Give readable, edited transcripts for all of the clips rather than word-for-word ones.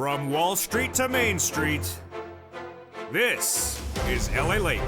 From Wall Street to Main Street, this is LALATE.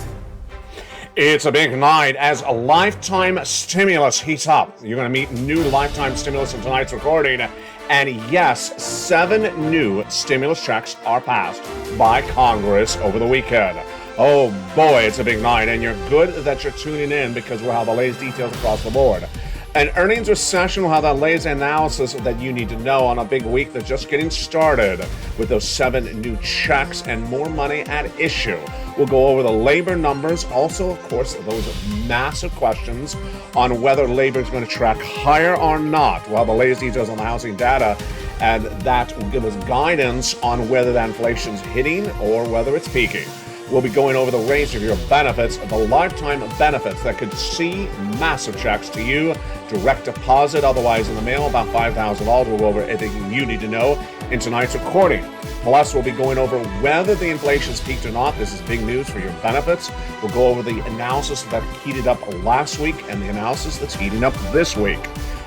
It's a big night as a lifetime stimulus heats up. You're going to meet new lifetime stimulus in tonight's recording. And yes, 7 new stimulus checks are passed by Congress over the weekend. Oh boy, it's a big night, and you're good that you're tuning in because we'll have the latest details across the board. An earnings recession will have that latest analysis that you need to know on a big week that's just getting started with those 7 new checks and more money at issue. We'll go over the labor numbers, also, of course, those massive questions on whether labor is going to track higher or not. We'll have the latest details on the housing data, and that will give us guidance on whether that inflation's hitting or whether it's peaking. We'll be going over the range of your benefits, the lifetime benefits that could see massive checks to you, direct deposit, otherwise in the mail, about $5,000. We'll go over everything you need to know in tonight's recording. Plus, we'll be going over whether the inflation's peaked or not. This is big news for your benefits. We'll go over the analysis that heated up last week and the analysis that's heating up this week.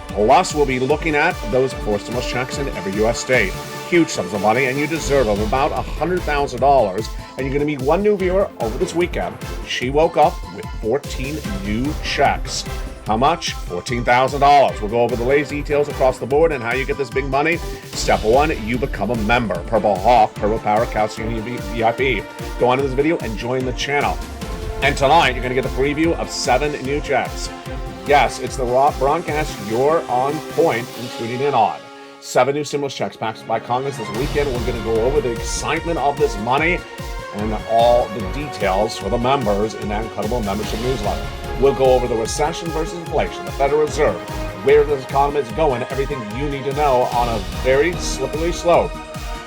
Plus, we'll be looking at those stimulus checks in every U.S. state. Huge sums of money, and you deserve them, about $100,000. And you're going to meet one new viewer over this weekend. She woke up with 14 new checks. How much? $14,000. We'll go over the latest details across the board and how you get this big money. Step 1, you become a member. Purple Hawk, Purple Power, Calcium VIP. Go on to this video and join the channel. And tonight, you're going to get the preview of 7 new checks. Yes, it's the raw broadcast you're on point and tuning in on. 7 new stimulus checks passed by Congress this weekend. We're going to go over the excitement of this money and all the details for the members in that incredible membership newsletter. We'll go over the recession versus inflation, the Federal Reserve, where the economy is going, everything you need to know on a very slippery slope.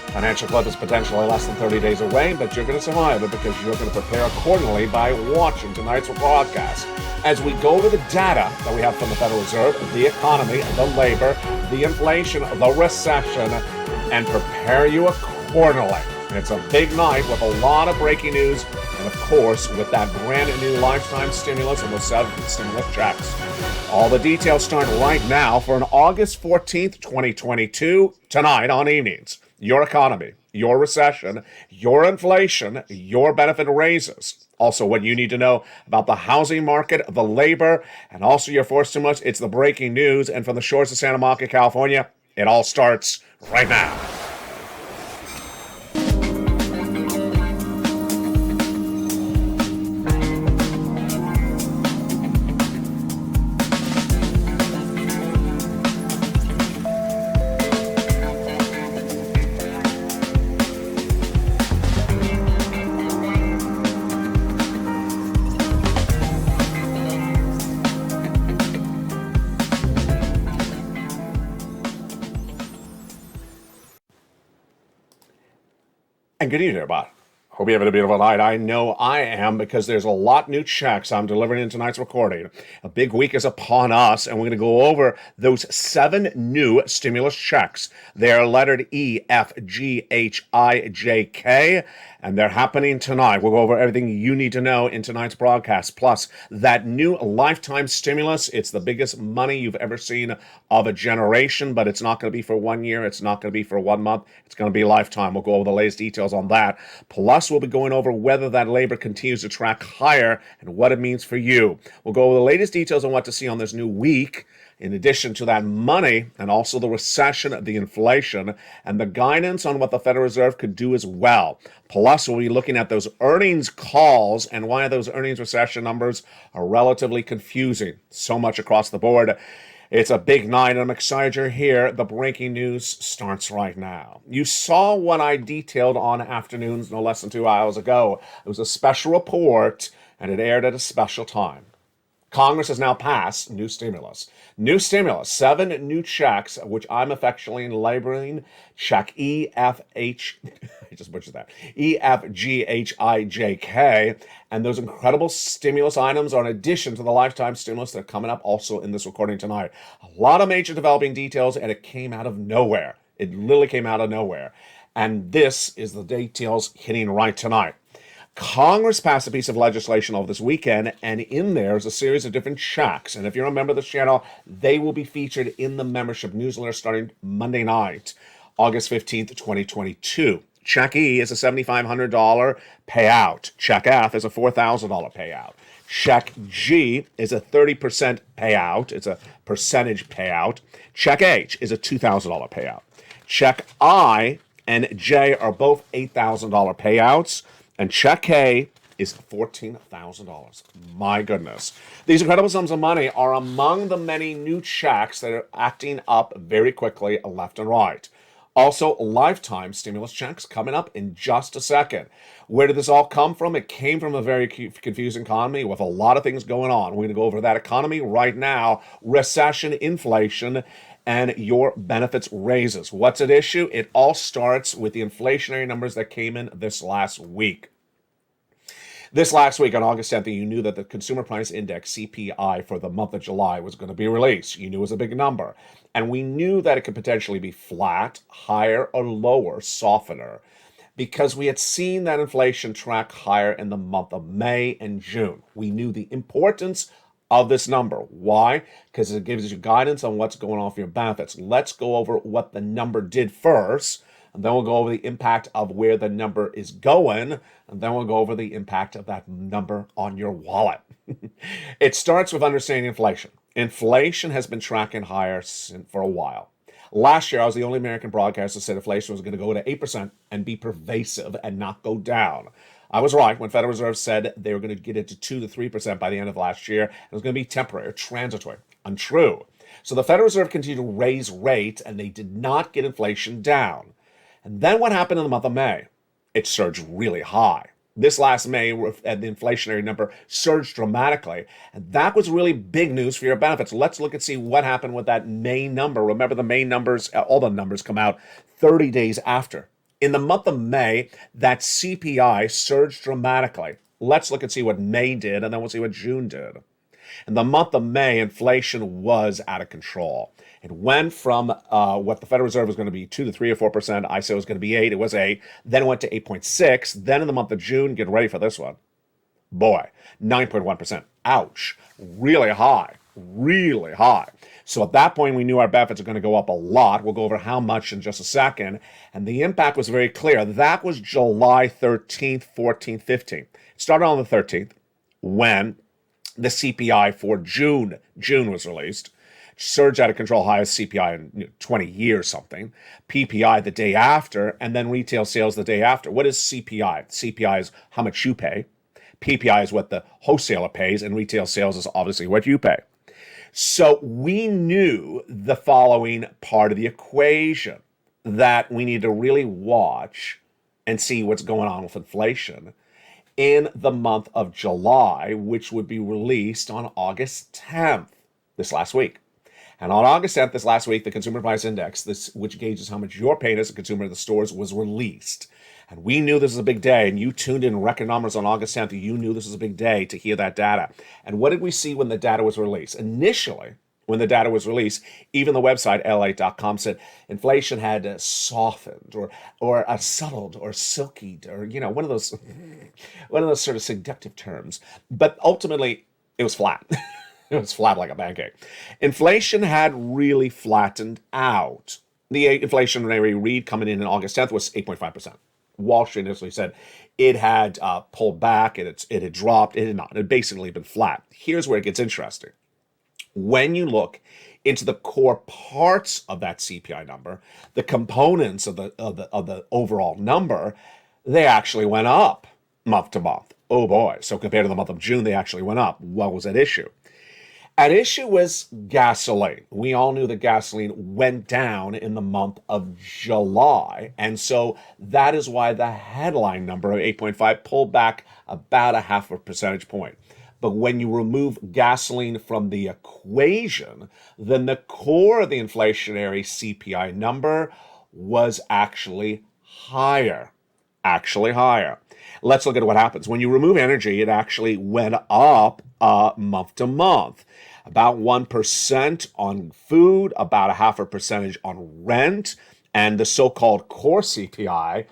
Financial clip is potentially less than 30 days away, but you're going to survive it because you're going to prepare accordingly by watching tonight's broadcast. As we go over the data that we have from the Federal Reserve, the economy, the labor, the inflation, the recession, and prepare you accordingly. It's a big night with a lot of breaking news, and of course, with that brand new lifetime stimulus and those 7 stimulus checks. All the details start right now for an August 14th, 2022, tonight on Evenings. Your economy, your recession, your inflation, your benefit raises. Also, what you need to know about the housing market, the labor, and also your forced stimulus. It's the breaking news, and from the shores of Santa Monica, California, it all starts right now. And good evening, everybody. Hope you're having a beautiful night. I know I am because there's a lot new checks I'm delivering in tonight's recording. A big week is upon us, and we're going to go over those 7 new stimulus checks. They're lettered E, F, G, H, I, J, K, and they're happening tonight. We'll go over everything you need to know in tonight's broadcast. Plus, that new lifetime stimulus, it's the biggest money you've ever seen of a generation, but it's not going to be for 1 year. It's not going to be for 1 month. It's going to be lifetime. We'll go over the latest details on that. Plus, we'll be going over whether that labor continues to track higher and what it means for you. We'll go over the latest details on what to see on this new week, in addition to that money and also the recession, the inflation, and the guidance on what the Federal Reserve could do as well. Plus, we'll be looking at those earnings calls and why those earnings recession numbers are relatively confusing. So much across the board. It's a big night, and I'm excited you're here. The breaking news starts right now. You saw what I detailed on Afternoons no less than 2 hours ago. It was a special report, and it aired at a special time. Congress has now passed new stimulus. New stimulus, 7 new checks, which I'm affectionately labeling check E, F, H, I just butchered that, E, F, G, H, I, J, K. And those incredible stimulus items are in addition to the lifetime stimulus that are coming up also in this recording tonight. A lot of major developing details, and it came out of nowhere. It literally came out of nowhere. And this is the details hitting right tonight. Congress passed a piece of legislation over this weekend, and in there is a series of different checks. And if you're a member of this channel, they will be featured in the membership newsletter starting Monday night. August 15th, 2022. Check E is a $7,500 payout. Check F is a $4,000 payout. Check G is a 30% payout. It's a percentage payout. Check H is a $2,000 payout. Check I and J are both $8,000 payouts. And check K is $14,000. My goodness. These incredible sums of money are among the many new checks that are acting up very quickly left and right. Also, lifetime stimulus checks coming up in just a second. Where did this all come from? It came from a very confusing economy with a lot of things going on. We're going to go over that economy right now, recession, inflation, and your benefits raises. What's at issue? It all starts with the inflationary numbers that came in this last week. This last week, on August 10th, you knew that the Consumer Price Index, CPI, for the month of July was going to be released. You knew it was a big number. And we knew that it could potentially be flat, higher, or lower, softener, because we had seen that inflation track higher in the month of May and June. We knew the importance of this number. Why? Because it gives you guidance on what's going on with your benefits. Let's go over what the number did first, and then we'll go over the impact of where the number is going, and then we'll go over the impact of that number on your wallet. It starts with understanding inflation. Inflation has been tracking higher for a while. Last year, I was the only American broadcaster that said inflation was going to go to 8% and be pervasive and not go down. I was right when Federal Reserve said they were going to get it to 2 to 3% by the end of last year. It was going to be temporary or transitory. Untrue. So the Federal Reserve continued to raise rates, and they did not get inflation down. And then what happened in the month of May? It surged really high. This last May, the inflationary number surged dramatically, and that was really big news for your benefits. Let's look and see what happened with that May number. Remember, the May numbers, all the numbers come out 30 days after. In the month of May, that CPI surged dramatically. Let's look and see what May did, and then we'll see what June did. In the month of May, inflation was out of control. It went from what the Federal Reserve was going to be 2 to 3 or 4%. I said it was going to be 8. It was 8. Then it went to 8.6. Then in the month of June, get ready for this one. Boy, 9.1%. Ouch. Really high. Really high. So at that point, we knew our benefits are going to go up a lot. We'll go over how much in just a second. And the impact was very clear. That was July 13th, 14th, 15th. It started on the 13th when the CPI for June was released. Surge out of control, highest CPI in 20 years something. PPI the day after, and then retail sales the day after. What is CPI? CPI is how much you pay. PPI is what the wholesaler pays, and retail sales is obviously what you pay. So we knew the following part of the equation, that we need to really watch and see what's going on with inflation in the month of July, which would be released on August 10th, this last week. And on August 10th, this last week, the Consumer Price Index, which gauges how much you're paying as a consumer in the stores, was released. And we knew this was a big day, and you tuned in record numbers on August 10th. You knew this was a big day to hear that data. And what did we see when the data was released? Initially, when the data was released, even the website, LALATE.com, said inflation had softened or settled or silkied, or, one of those sort of seductive terms. But ultimately, it was flat. It was flat like a pancake. Inflation had really flattened out. The inflationary read coming in August 10th was 8.5%. Wallstreet initially said it had pulled back, it had dropped, it had not. It had basically been flat. Here's where it gets interesting. When you look into the core parts of that CPI number, the components of the overall number, they actually went up month to month. Oh boy. So compared to the month of June, they actually went up. What was at issue? At issue was gasoline. We all knew that gasoline went down in the month of July. And so that is why the headline number of 8.5 pulled back about a half a percentage point. But when you remove gasoline from the equation, then the core of the inflationary CPI number was actually higher. Actually higher. Let's look at what happens. When you remove energy, it actually went up month to month. About 1% on food, about a half a percentage on rent, and the so-called core CPI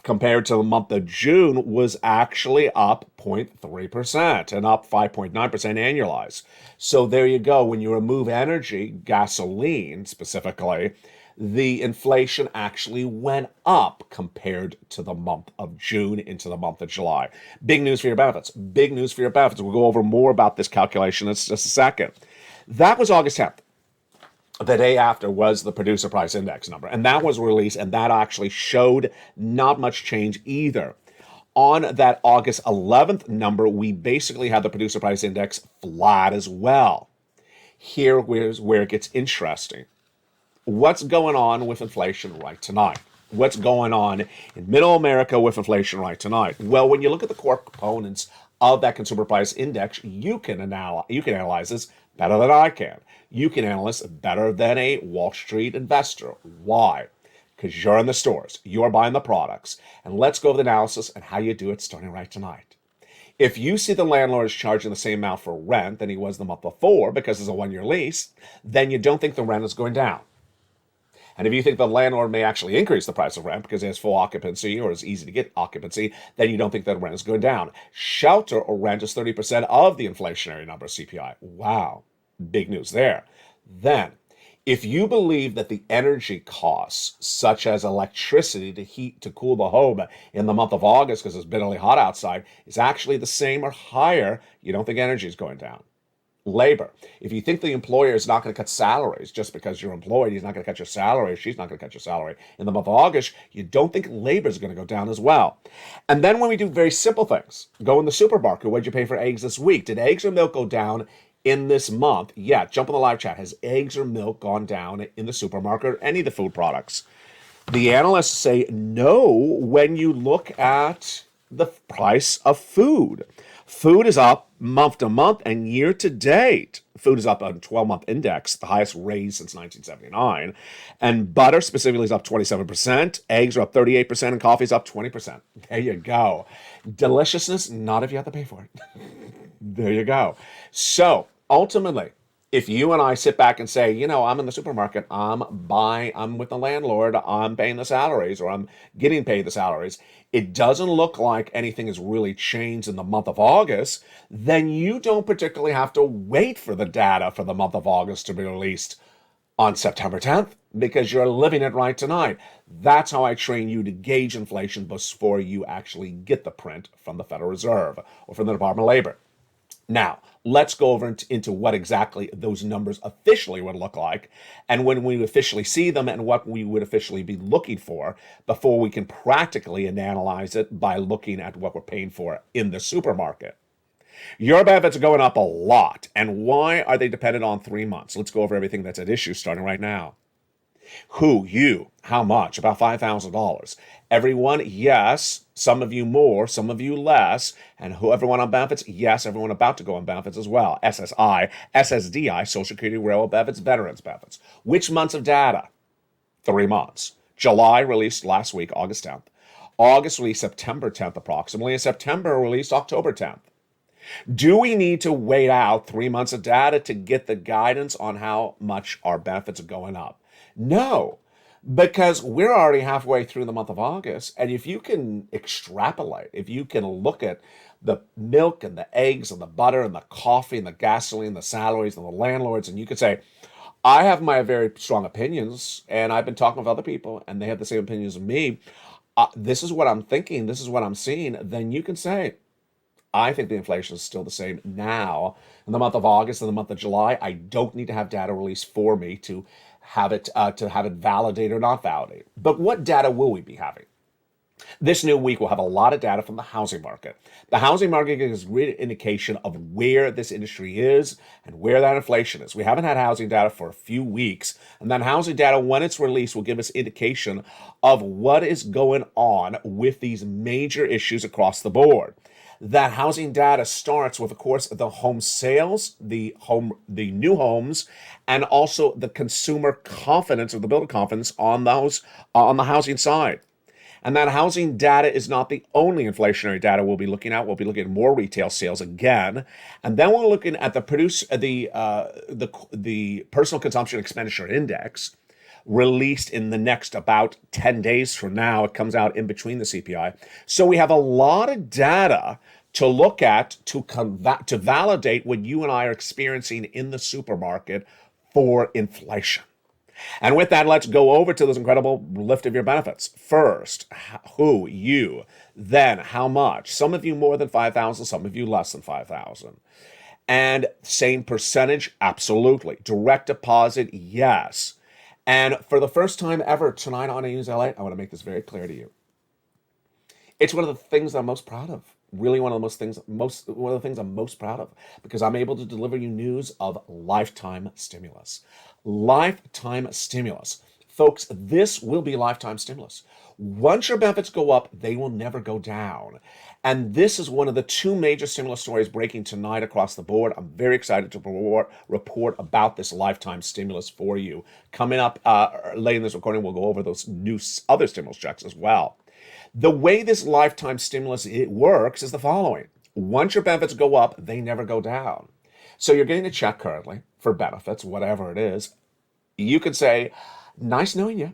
compared to the month of June was actually up 0.3% and up 5.9% annualized. So there you go. When you remove energy, gasoline specifically, the inflation actually went up compared to the month of June into the month of July. Big news for your benefits. Big news for your benefits. We'll go over more about this calculation in just a second. That was August 10th. The day after was the producer price index number, and that was released, and that actually showed not much change either. On that August 11th number, we basically had the producer price index flat as well. Here is where it gets interesting. What's going on with inflation right tonight? What's going on in middle America with inflation right tonight? Well, when you look at the core components of that consumer price index, you can analyze this better than I can. You can analyze better than a Wall Street investor. Why? Because you're in the stores, you're buying the products. And let's go over the analysis and how you do it starting right tonight. If you see the landlord is charging the same amount for rent than he was the month before because it's a one-year lease, then you don't think the rent is going down. And if you think the landlord may actually increase the price of rent because it has full occupancy or is easy to get occupancy, then you don't think that rent is going down. Shelter or rent is 30% of the inflationary number, CPI. Wow, big news there. Then, if you believe that the energy costs, such as electricity to heat, to cool the home in the month of August because it's bitterly hot outside, is actually the same or higher, you don't think energy is going down. Labor. If you think the employer is not going to cut salaries just because you're employed, he's not going to cut your salary, she's not going to cut your salary in the month of August, you don't think labor is going to go down as well. And then when we do very simple things, go in the supermarket, what'd you pay for eggs this week? Did eggs or milk go down in this month? Yeah, jump in the live chat. Has eggs or milk gone down in the supermarket or any of the food products? The analysts say no when you look at the price of food. Food is up month to month and year to date. Food is up on 12-month index, the highest raise since 1979. And butter specifically is up 27%. Eggs are up 38%, and coffee is up 20%. There you go. Deliciousness, not if you have to pay for it. There you go. So ultimately, if you and I sit back and say, you know, I'm in the supermarket, I'm with the landlord, I'm paying the salaries, or I'm getting paid the salaries, it doesn't look like anything has really changed in the month of August, then you don't particularly have to wait for the data for the month of August to be released on September 10th, because you're living it right tonight. That's how I train you to gauge inflation before you actually get the print from the Federal Reserve or from the Department of Labor. Now, let's go over into what exactly those numbers officially would look like, and when we officially see them, and what we would officially be looking for before we can practically analyze it by looking at what we're paying for in the supermarket. Your benefits are going up a lot, and why are they dependent on 3 months? Let's go over everything that's at issue starting right now. Who? You. How much? About $5,000. Everyone? Yes. Some of you more, some of you less. And who? Everyone on benefits? Yes. Everyone about to go on benefits as well. SSI, SSDI, Social Security, Railroad benefits, Veterans benefits. Which months of data? 3 months. July released last week, August 10th. August released September 10th approximately, and September released October 10th. Do we need to wait out 3 months of data to get the guidance on how much our benefits are going up? No, because we're already halfway through the month of August. And if you can extrapolate, if you can look at the milk and the eggs and the butter and the coffee and the gasoline, the salaries and the landlords, and you could say, I have my very strong opinions, and I've been talking with other people, and they have the same opinions as me. This is what I'm thinking. This is what I'm seeing. Then you can say, I think the inflation is still the same now in the month of August and the month of July. I don't need to have data released for me to have it validate or not validate. But what data will we be having? This new week, we'll have a lot of data from the housing market. The housing market gives a great indication of where this industry is and where that inflation is. We haven't had housing data for a few weeks, and that housing data, when it's released, will give us indication of what is going on with these major issues across the board. That housing data starts with, of course, the home sales, the new homes, and also the consumer confidence or the builder confidence on the housing side. And that housing data is not the only inflationary data we'll be looking at. We'll be looking at more retail sales again, and then we're looking at the personal consumption expenditure index, released in the next about 10 days from now. It comes out in between the CPI. So we have a lot of data to look at to validate what you and I are experiencing in the supermarket for inflation. And with that, let's go over to this incredible lift of your benefits. First, who, you, then how much. Some of you more than 5,000, some of you less than 5,000. And same percentage, absolutely. Direct deposit, yes. And for the first time ever tonight on News LA, I want to make this very clear to you. It's one of the things that I'm most proud of. Really one of the things I'm most proud of, because I'm able to deliver you news of lifetime stimulus. Lifetime stimulus. Folks, this will be lifetime stimulus. Once your benefits go up, they will never go down. And this is one of the two major stimulus stories breaking tonight across the board. I'm very excited to report about this lifetime stimulus for you. Coming up late in this recording, we'll go over those new other stimulus checks as well. The way this lifetime stimulus works is the following. Once your benefits go up, they never go down. So you're getting a check currently for benefits, whatever it is. You could say, nice knowing you.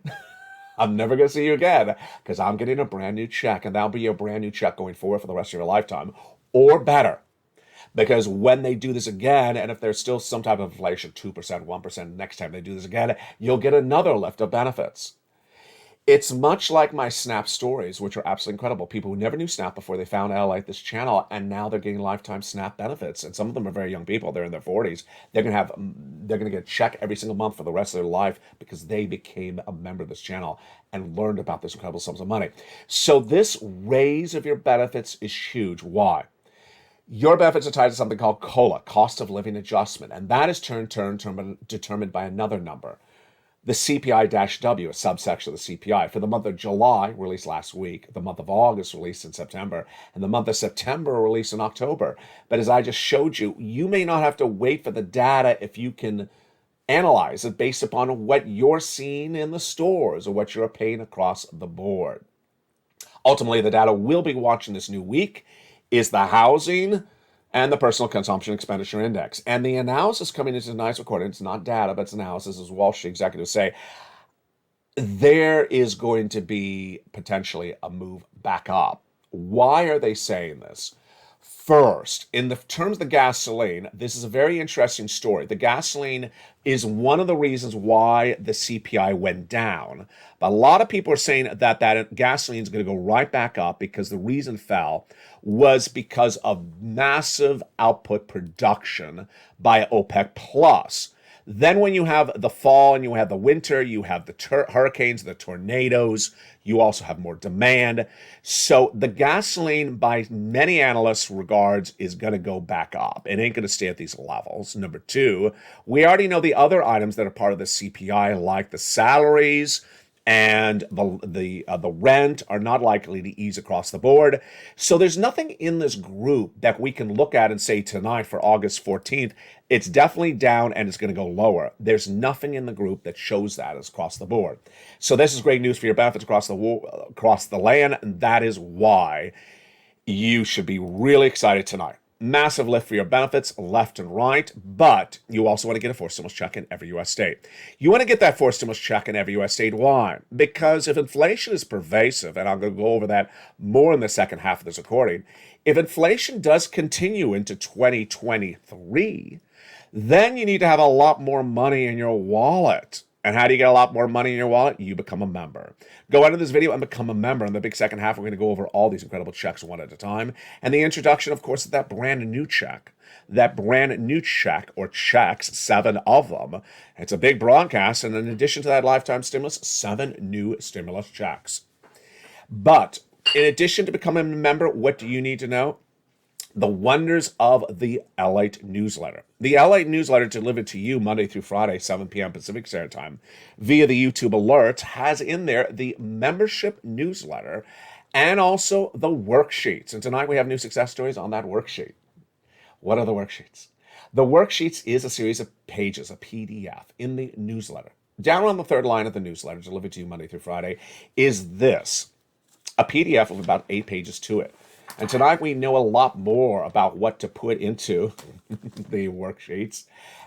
I'm never going to see you again because I'm getting a brand new check, and that'll be your brand new check going forward for the rest of your lifetime, or better. Because when they do this again, and if there's still some type of inflation, 2%, 1%, next time they do this again, you'll get another lift of benefits. It's much like my Snap stories, which are absolutely incredible. People who never knew Snap before they found LALATE, this channel, and now they're getting lifetime Snap benefits. And some of them are very young people. They're in their 40s. They're gonna get a check every single month for the rest of their life because they became a member of this channel and learned about this incredible sums of money. So this raise of your benefits is huge. Why? Your benefits are tied to something called COLA, cost of living adjustment, and that is determined by another number. The CPI-W, a subsection of the CPI. For the month of July, released last week, the month of August, released in September, and the month of September, released in October. But as I just showed you, you may not have to wait for the data if you can analyze it based upon what you're seeing in the stores or what you're paying across the board. Ultimately, the data we'll be watching this new week is the housing and the personal consumption expenditure index. And the analysis coming into tonight's recording, it's not data, but it's analysis, as Wallstreet executives say, there is going to be potentially a move back up. Why are they saying this? First, in the terms of the gasoline, this is a very interesting story. The gasoline is one of the reasons why the CPI went down. But a lot of people are saying that gasoline is going to go right back up because the reason fell was because of massive output production by OPEC Plus. Then when you have the fall and you have the winter, you have the hurricanes, the tornadoes, you also have more demand. So the gasoline, by many analysts' regards, is going to go back up. It ain't going to stay at these levels. Number two, we already know the other items that are part of the CPI, like the salaries and the rent, are not likely to ease across the board. So there's nothing in this group that we can look at and say tonight for August 14th, it's definitely down and it's going to go lower. There's nothing in the group that shows that as across the board. So this is great news for your benefits across the land, and that is why you should be really excited tonight. Massive lift for your benefits left and right, but you also want to get a forced stimulus check in every U.S. state. You want to get that forced stimulus check in every U.S. state. Why? Because if inflation is pervasive, and I'm going to go over that more in the second half of this recording, if inflation does continue into 2023, then you need to have a lot more money in your wallet. And how do you get a lot more money in your wallet? You become a member. Go out of this video and become a member. In the big second half, we're going to go over all these incredible checks one at a time. And the introduction, of course, of that brand new check. That brand new check, or checks, 7 of them. It's a big broadcast. And in addition to that lifetime stimulus, 7 new stimulus checks. But in addition to becoming a member, what do you need to know? The wonders of the LALATE newsletter. The LALATE newsletter delivered to you Monday through Friday, 7 p.m. Pacific Standard Time, via the YouTube alerts, has in there the membership newsletter and also the worksheets. And tonight we have new success stories on that worksheet. What are the worksheets? The worksheets is a series of pages, a PDF, in the newsletter. Down on the third line of the newsletter, delivered to you Monday through Friday, is this, a PDF of about 8 pages to it. And tonight we know a lot more about what to put into the worksheets.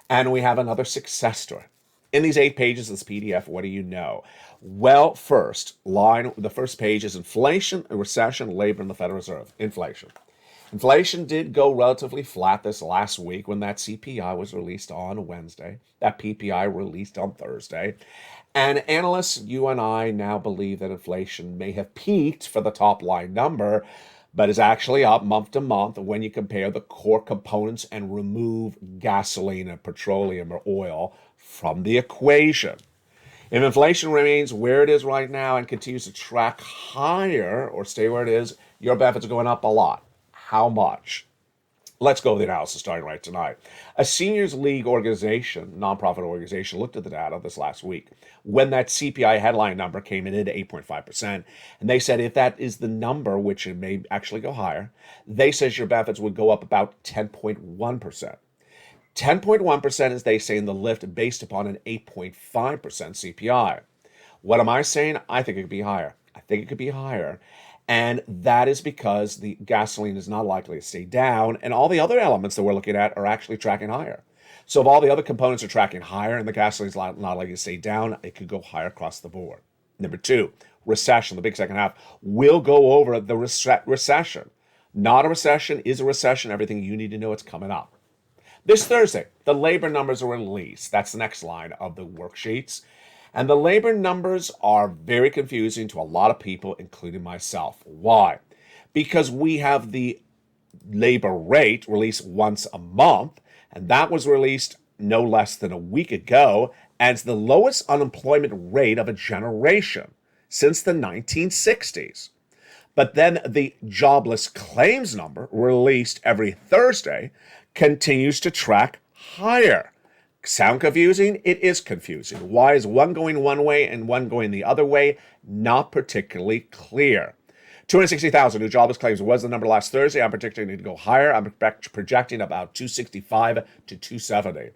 And we have another success story. In these 8 pages of this PDF, what do you know? Well, the first page is inflation, recession, labor, and the Federal Reserve. Inflation. Inflation did go relatively flat this last week when that CPI was released on Wednesday, that PPI released on Thursday. And analysts, you and I now believe that inflation may have peaked for the top line number, but is actually up month to month when you compare the core components and remove gasoline and petroleum or oil from the equation. If inflation remains where it is right now and continues to track higher or stay where it is, your benefits are going up a lot. How much? Let's go with the analysis starting right tonight. A seniors league organization, nonprofit organization, looked at the data this last week when that CPI headline number came in at 8.5%. And they said if that is the number, which it may actually go higher, they says your benefits would go up about 10.1%. 10.1% is, they say, in the lift based upon an 8.5% CPI. What am I saying? I think it could be higher. I think it could be higher. And that is because the gasoline is not likely to stay down, and all the other elements that we're looking at are actually tracking higher. So if all the other components are tracking higher and the gasoline is not likely to stay down, it could go higher across the board. Number two, recession, the big second half. We'll go over the recession. Not a recession, is a recession. Everything you need to know, it's coming up. This Thursday, the labor numbers are released. That's the next line of the worksheets. And the labor numbers are very confusing to a lot of people, including myself. Why? Because we have the labor rate released once a month, and that was released no less than a week ago as the lowest unemployment rate of a generation since the 1960s. But then the jobless claims number, released every Thursday, continues to track higher. Sound confusing? It is confusing. Why is one going one way and one going the other way? Not particularly clear. 260,000 new jobless claims was the number last Thursday. I'm predicting it to go higher. I'm projecting about 265 to 270.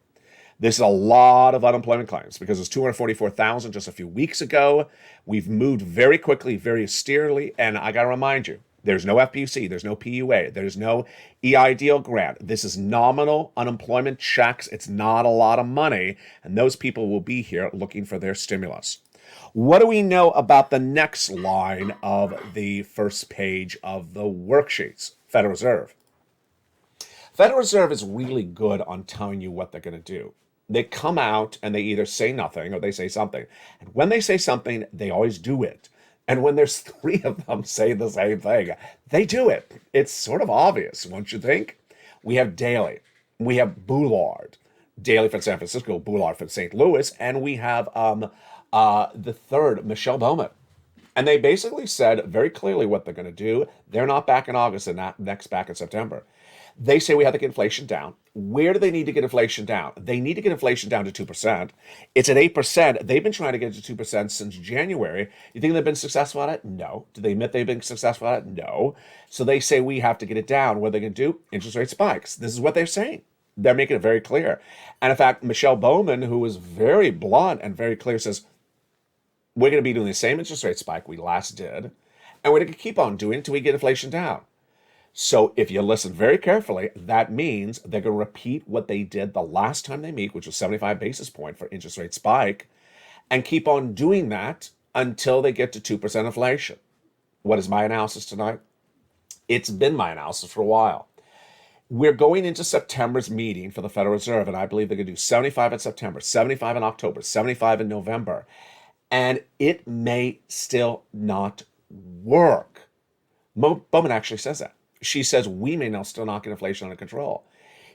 This is a lot of unemployment claims because it's 244,000 just a few weeks ago. We've moved very quickly, very austerely, and I got to remind you, there's no FPUC, there's no PUA, there's no EIDL grant. This is nominal unemployment checks. It's not a lot of money, and those people will be here looking for their stimulus. What do we know about the next line of the first page of the worksheets? Federal Reserve. Federal Reserve is really good on telling you what they're going to do. They come out and they either say nothing or they say something. And when they say something, they always do it. And when there's three of them saying the same thing, they do it. It's sort of obvious, won't you think? We have Daly. We have Boulard. Daly from San Francisco, Boulard from St. Louis. And we have the third, Michelle Bowman. And they basically said very clearly what they're going to do. They're not back in August and not next back in September. They say we have to get inflation down. Where do they need to get inflation down? They need to get inflation down to 2%. It's at 8%. They've been trying to get it to 2% since January. You think they've been successful at it? No. Do they admit they've been successful at it? No. So they say we have to get it down. What are they going to do? Interest rate spikes. This is what they're saying. They're making it very clear. And in fact, Michelle Bowman, who was very blunt and very clear, says, we're going to be doing the same interest rate spike we last did, and we're going to keep on doing it until we get inflation down. So if you listen very carefully, that means they're going to repeat what they did the last time they meet, which was 75 basis point for interest rate spike, and keep on doing that until they get to 2% inflation. What is my analysis tonight? It's been my analysis for a while. We're going into September's meeting for the Federal Reserve, and I believe they're going to do 75 in September, 75 in October, 75 in November, and it may still not work. Bowman actually says that. She says we may now still not get inflation under control.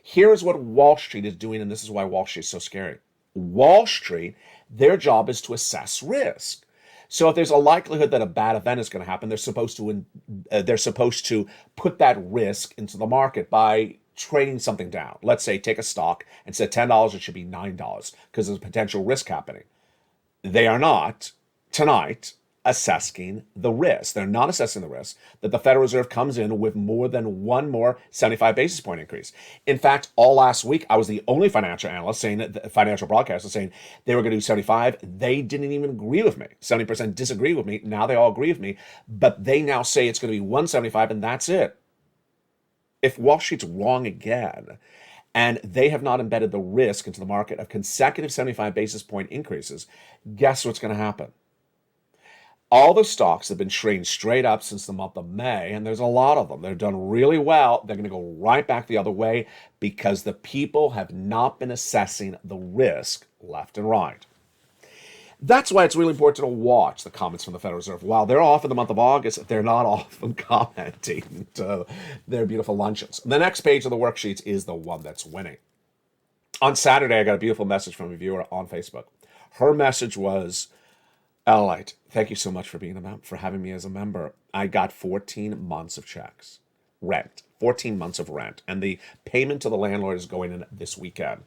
Here is what Wall Street is doing, and this is why Wall Street is so scary. Wall Street, their job is to assess risk. So if there's a likelihood that a bad event is going to happen, they're supposed to put that risk into the market by trading something down. Let's say take a stock and say $10, it should be $9 because there's a potential risk happening. They are not tonight assessing the risk. They're not assessing the risk that the Federal Reserve comes in with more than one more 75 basis point increase. In fact, all last week, I was the only financial analyst saying that the financial broadcaster saying they were going to do 75. They didn't even agree with me. 70% disagree with me. Now they all agree with me, but they now say it's going to be 175 and that's it. If Wall Street's wrong again, and they have not embedded the risk into the market of consecutive 75 basis point increases, guess what's going to happen? All the stocks have been trading straight up since the month of May, and there's a lot of them. They've done really well. They're going to go right back the other way because the people have not been assessing the risk left and right. That's why it's really important to watch the comments from the Federal Reserve. While they're off in the month of August, they're not often commenting to their beautiful luncheons. The next page of the worksheets is the one that's winning. On Saturday, I got a beautiful message from a viewer on Facebook. Her message was, LALATE, thank you so much for having me as a member. I got 14 months of checks, rent, 14 months of rent, and the payment to the landlord is going in this weekend.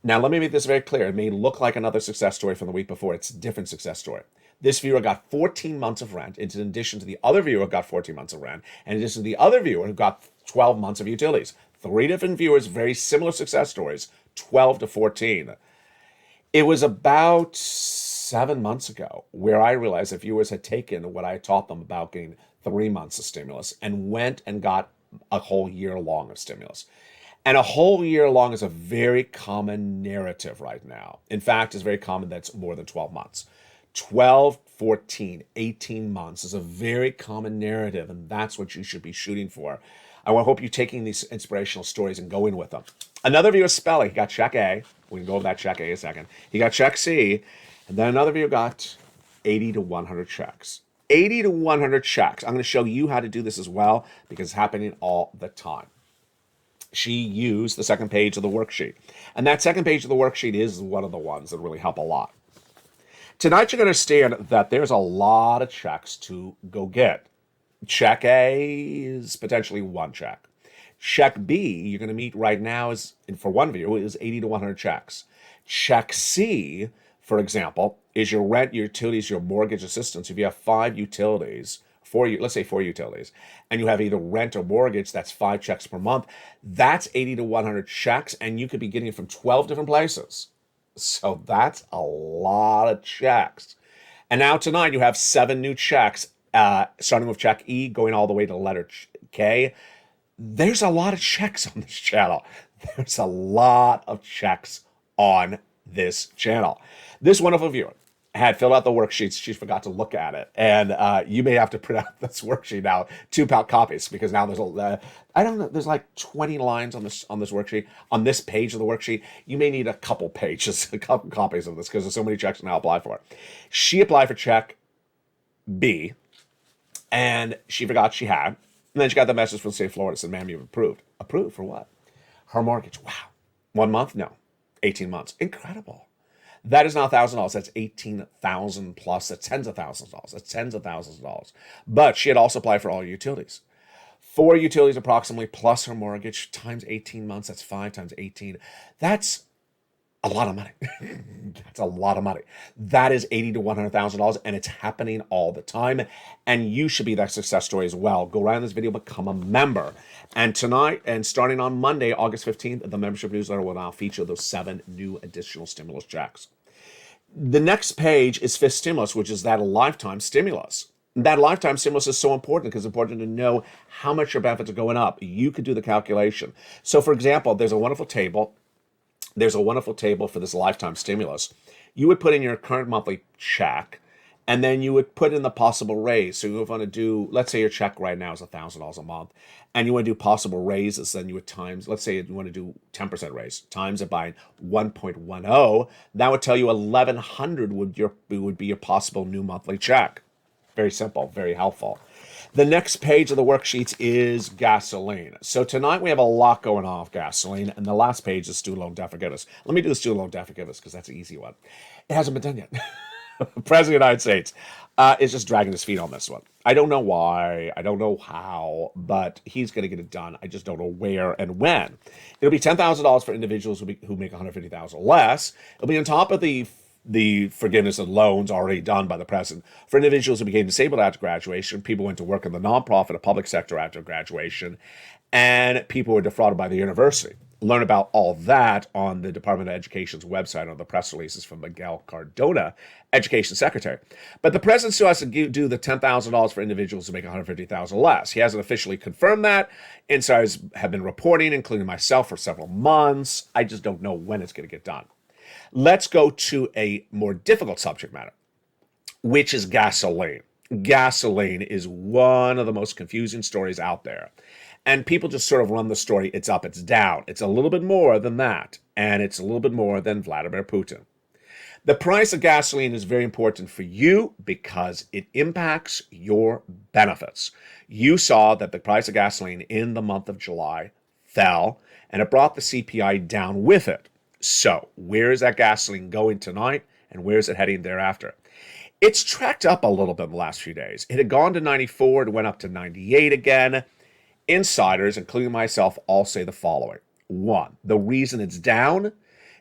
Now, let me make this very clear. It may look like another success story from the week before. It's a different success story. This viewer got 14 months of rent, in addition to the other viewer who got 14 months of rent, and in addition to the other viewer who got 12 months of utilities. 3 different viewers, very similar success stories, 12 to 14. It was about 7 months ago where I realized that viewers had taken what I taught them about getting 3 months of stimulus and went and got a whole year long of stimulus. And a whole year long is a very common narrative right now. In fact, it's very common that it's more than 12 months. 12, 14, 18 months is a very common narrative, and that's what you should be shooting for. I hope you're taking these inspirational stories and going with them. Another viewer, Spelling, he got check A. We can go over that check A in a second. He got check C, and then another viewer got 80 to 100 checks. 80 to 100 checks. I'm going to show you how to do this as well because it's happening all the time. She used the second page of the worksheet. And that second page of the worksheet is one of the ones that really help a lot. Tonight, you're going to understand that there's a lot of checks to go get. Check A is potentially 1 check. Check B, you're going to meet right now, is for one view, is 80 to 100 checks. Check C, for example, is your rent, your utilities, your mortgage assistance. If you have 5 utilities, let's say 4 utilities, and you have either rent or mortgage, that's 5 checks per month. That's 80 to 100 checks, and you could be getting it from 12 different places. So that's a lot of checks. And now tonight you have 7 new checks, starting with check E, going all the way to the letter K. There's a lot of checks on this channel. There's a lot of checks on this channel. This wonderful viewer had filled out the worksheets. She forgot to look at it. And you may have to print out this worksheet now, 2 copies, because now there's I don't know, there's like 20 lines on this worksheet, on this page of the worksheet. You may need a couple pages, a couple copies of this because there's so many checks to now apply for. She applied for check B, and she forgot she had. And then she got the message from the state of Florida that said, ma'am, you've approved. Approved for what? Her mortgage. Wow. 1 month? No. 18 months. Incredible. That is not $1,000. That's 18,000 plus. That's tens of thousands of dollars. That's tens of thousands of dollars. But she had also applied for all utilities. 4 utilities approximately plus her mortgage times 18 months. That's 5 times 18. That's a lot of money. That's a lot of money. That is $80,000 to $100,000, and it's happening all the time. And you should be that success story as well. Go around this video, become a member. And tonight, and starting on Monday, August 15th, the membership newsletter will now feature those 7 new additional stimulus checks. The next page is fifth stimulus, which is that lifetime stimulus. That lifetime stimulus is so important because it's important to know how much your benefits are going up. You could do the calculation. So, for example, there's a wonderful table. There's a wonderful table for this lifetime stimulus. You would put in your current monthly check, and then you would put in the possible raise. So you want to do, let's say your check right now is $1,000 a month, and you want to do possible raises, then you would times, let's say you want to do 10% raise, times it by 1.10. That would tell you 1,100 would be your possible new monthly check. Very simple, very helpful. The next page of the worksheets is gasoline. So tonight we have a lot going on with gasoline, and the last page is student loan debt forgiveness. Let me do the student loan debt forgiveness because that's an easy one. It hasn't been done yet. President of the United States is just dragging his feet on this one. I don't know why. I don't know how, but he's going to get it done. I just don't know where and when. It'll be $10,000 for individuals who make $150,000 or less. It'll be on top of the forgiveness of loans already done by the president for individuals who became disabled after graduation, people who went to work in the nonprofit or public sector after graduation, and people who were defrauded by the university. Learn about all that on the Department of Education's website on the press releases from Miguel Cardona, Education Secretary. But the president still has to do the $10,000 for individuals who make $150,000 less. He hasn't officially confirmed that. Insiders have been reporting, including myself, for several months. I just don't know when it's going to get done. Let's go to a more difficult subject matter, which is gasoline. Gasoline is one of the most confusing stories out there. And people just sort of run the story, it's up, it's down. It's a little bit more than that. And it's a little bit more than Vladimir Putin. The price of gasoline is very important for you because it impacts your benefits. You saw that the price of gasoline in the month of July fell, and it brought the CPI down with it. So, where is that gasoline going tonight, and where is it heading thereafter? It's tracked up a little bit in the last few days. It had gone to 94, it went up to 98 again. Insiders, including myself, all say the following. One, the reason it's down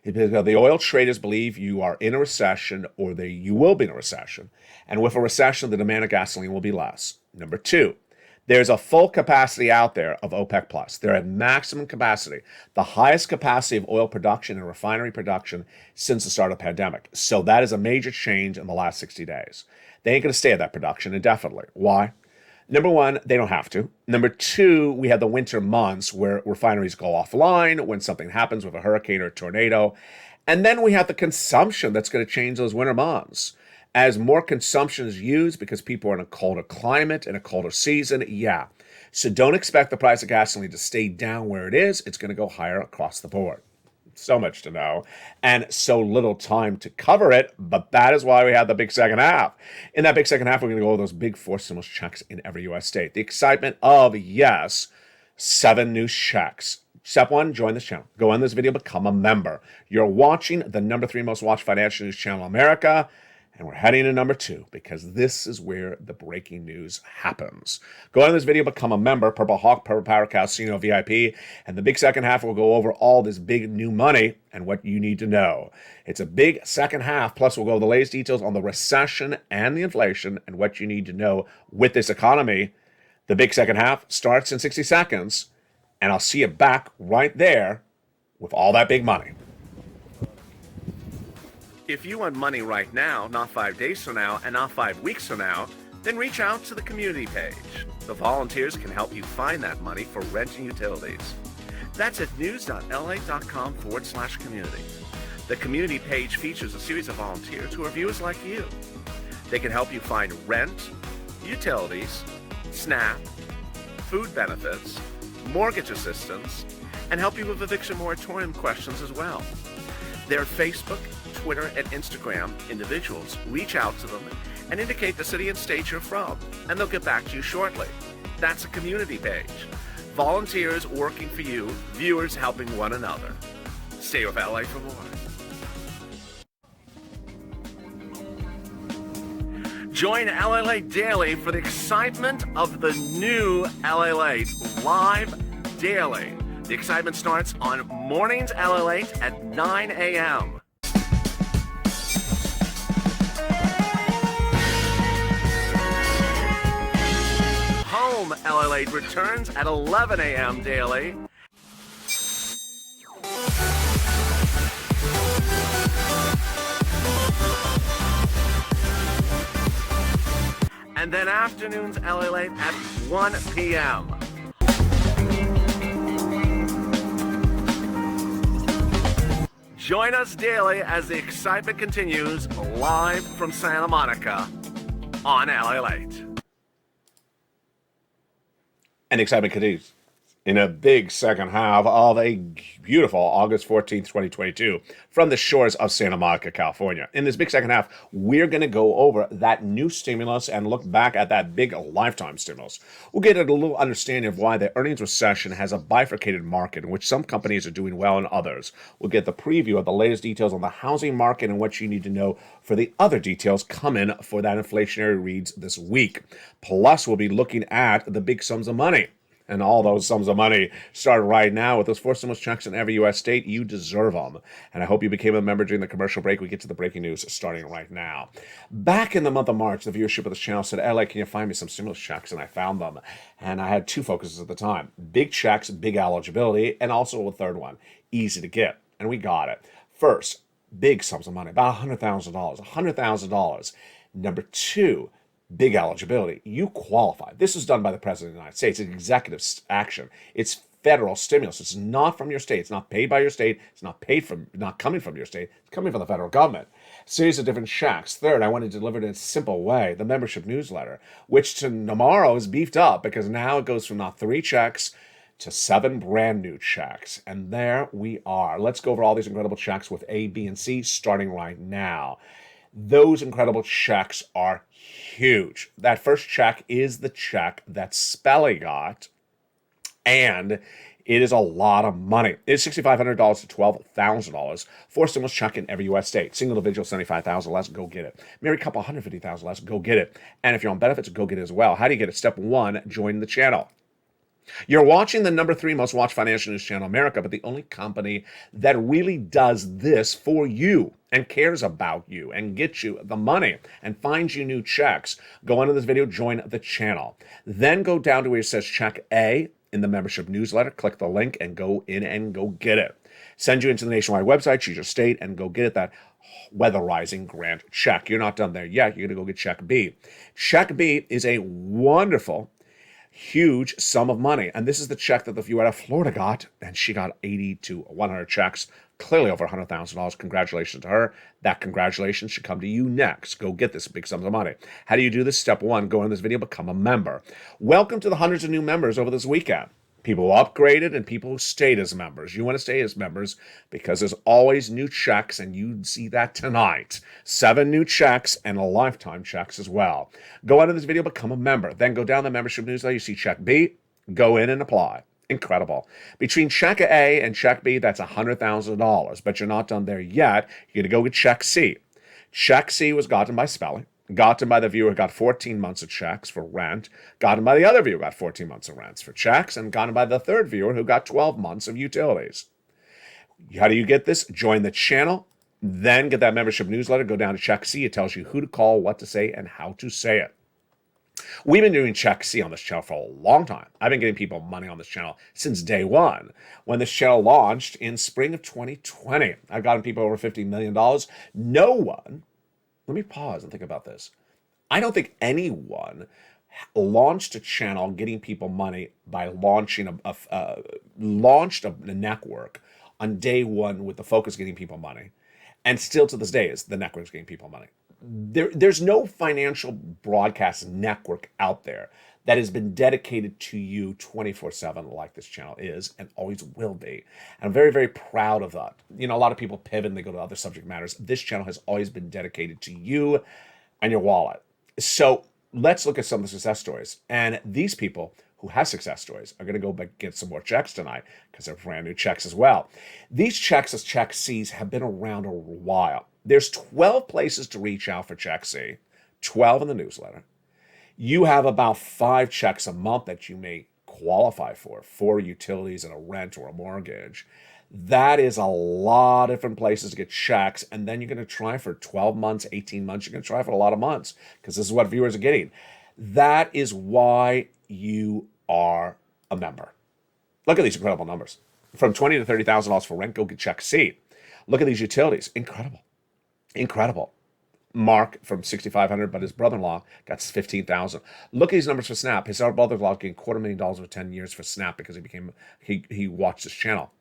is because the oil traders believe you are in a recession or that you will be in a recession. And with a recession, the demand of gasoline will be less. Number two, there's a full capacity out there of OPEC Plus. They're at maximum capacity, the highest capacity of oil production and refinery production since the start of the pandemic. So that is a major change in the last 60 days. They ain't going to stay at that production indefinitely. Why? Number one, they don't have to. Number two, we have the winter months where refineries go offline when something happens with a hurricane or a tornado. And then we have the consumption that's going to change those winter months. As more consumption is used because people are in a colder climate, in a colder season, yeah. So don't expect the price of gasoline to stay down where it is. It's going to go higher across the board. So much to know and so little time to cover it, but that is why we have the big second half. In that big second half, we're going to go over those big 4 stimulus checks in every U.S. state. The excitement of, yes, 7 new checks. Step 1, join this channel. Go on this video, become a member. You're watching the number 3 most watched financial news channel in America. And we're heading to number 2 because this is where the breaking news happens. Go on this video, become a member, Purple Hawk, Purple Power Casino VIP. And the big second half will go over all this big new money and what you need to know. It's a big second half, plus we'll go over the latest details on the recession and the inflation and what you need to know with this economy. The big second half starts in 60 seconds, and I'll see you back right there with all that big money. If you want money right now, not 5 days from now, and not 5 weeks from now, then reach out to the community page. The volunteers can help you find that money for rent and utilities. That's at news.lalate.com/community. The community page features a series of volunteers who are viewers like you. They can help you find rent, utilities, SNAP, food benefits, mortgage assistance, and help you with eviction moratorium questions as well. Their Facebook, Twitter, and Instagram individuals reach out to them and indicate the city and state you're from, and they'll get back to you shortly. That's a community page. Volunteers working for you, viewers helping one another. Stay with LA for more. Join LALATE Daily for the excitement of the new LALATE live daily. The excitement starts on mornings LALATE at 9 a.m. Home LALATE returns at 11 a.m. daily. And then afternoons LALATE at 1 p.m. Join us daily as the excitement continues live from Santa Monica on LALATE. And the excitement continues in a big second half of a beautiful August 14th, 2022, from the shores of Santa Monica, California. In this big second half, we're going to go over that new stimulus and look back at that big lifetime stimulus. We'll get a little understanding of why the earnings recession has a bifurcated market in which some companies are doing well and others. We'll get the preview of the latest details on the housing market and what you need to know for the other details coming for that inflationary reads this week. Plus, we'll be looking at the big sums of money. And all those sums of money start right now with those 4 stimulus checks in every U.S. state. You deserve them. And I hope you became a member during the commercial break. We get to the breaking news starting right now. Back in the month of March, the viewership of this channel said, LA, can you find me some stimulus checks? And I found them. And I had 2 focuses at the time. Big checks, big eligibility, and also a third one, easy to get. And we got it. First, big sums of money, about $100,000. $100,000. Number 2, big eligibility. You qualify. This is done by the President of the United States. It's executive action. It's federal stimulus. It's not from your state. It's not paid by your state. It's not coming from your state. It's coming from the federal government. Series of different checks. Third, I want to deliver it in a simple way, the membership newsletter, which tomorrow is beefed up because now it goes from not 3 checks to 7 brand new checks. And there we are. Let's go over all these incredible checks with A, B, and C starting right now. Those incredible checks are huge. That first check is the check that Spelly got, and it is a lot of money. It's $6,500 to $12,000 for a stimulus check in every U.S. state. Single individual, $75,000 less, go get it. Married couple, $150,000 less, go get it. And if you're on benefits, go get it as well. How do you get it? Step 1, join the channel. You're watching the number 3 most watched financial news channel in America, but the only company that really does this for you and cares about you and gets you the money and finds you new checks. Go under this video, join the channel. Then go down to where it says check A in the membership newsletter. Click the link and go in and go get it. Send you into the nationwide website, choose your state, and go get it. That weatherizing grant check. You're not done there yet. You're going to go get check B. Check B is a wonderful, huge sum of money. And this is the check that the viewer out of Florida got, and she got 80 to 100 checks, clearly over $100,000. Congratulations to her. That congratulations should come to you next. Go get this big sums of money. How do you do this? Step 1, go in this video, become a member. Welcome to the hundreds of new members over this weekend. People who upgraded and people who stayed as members. You want to stay as members because there's always new checks, and you see that tonight. 7 new checks and a lifetime checks as well. Go under this video, become a member. Then go down the membership newsletter. You see check B. Go in and apply. Incredible. Between check A and check B, that's $100,000. But you're not done there yet. You're going to go get check C. Check C was gotten by Spelling. Gotten by the viewer who got 14 months of checks for rent, gotten by the other viewer who got 14 months of rents for checks, and gotten by the third viewer who got 12 months of utilities. How do you get this? Join the channel, then get that membership newsletter, go down to check C. It tells you who to call, what to say, and how to say it. We've been doing check C on this channel for a long time. I've been getting people money on this channel since day one. When this channel launched in spring of 2020, I've gotten people over $50 million. No one, let me pause and think about this. I don't think anyone launched a channel getting people money by launching launched a network on day one with the focus getting people money, and still to this day is the network's getting people money. There's no financial broadcast network out there that has been dedicated to you 24/7 like this channel is and always will be. And I'm very, very proud of that. You know, a lot of people pivot and they go to other subject matters. This channel has always been dedicated to you and your wallet. So let's look at some of the success stories. And these people who have success stories are going to go back get some more checks tonight because they're brand new checks as well. These checks as check C's have been around a while. There's 12 places to reach out for check C, 12 in the newsletter. You have about 5 checks a month that you may qualify for utilities and a rent or a mortgage. That is a lot of different places to get checks, and then you're going to try for 12 months, 18 months. You're going to try for a lot of months because this is what viewers are getting. That is why you are a member. Look at these incredible numbers. From $20,000 to $30,000 for rent, go get check C. Look at these utilities. Incredible. Incredible. Mark from $6,500, but his brother-in-law got $15,000. Look at these numbers for Snap. His brother-in-law getting $250,000 for 10 years for Snap because he watched this channel.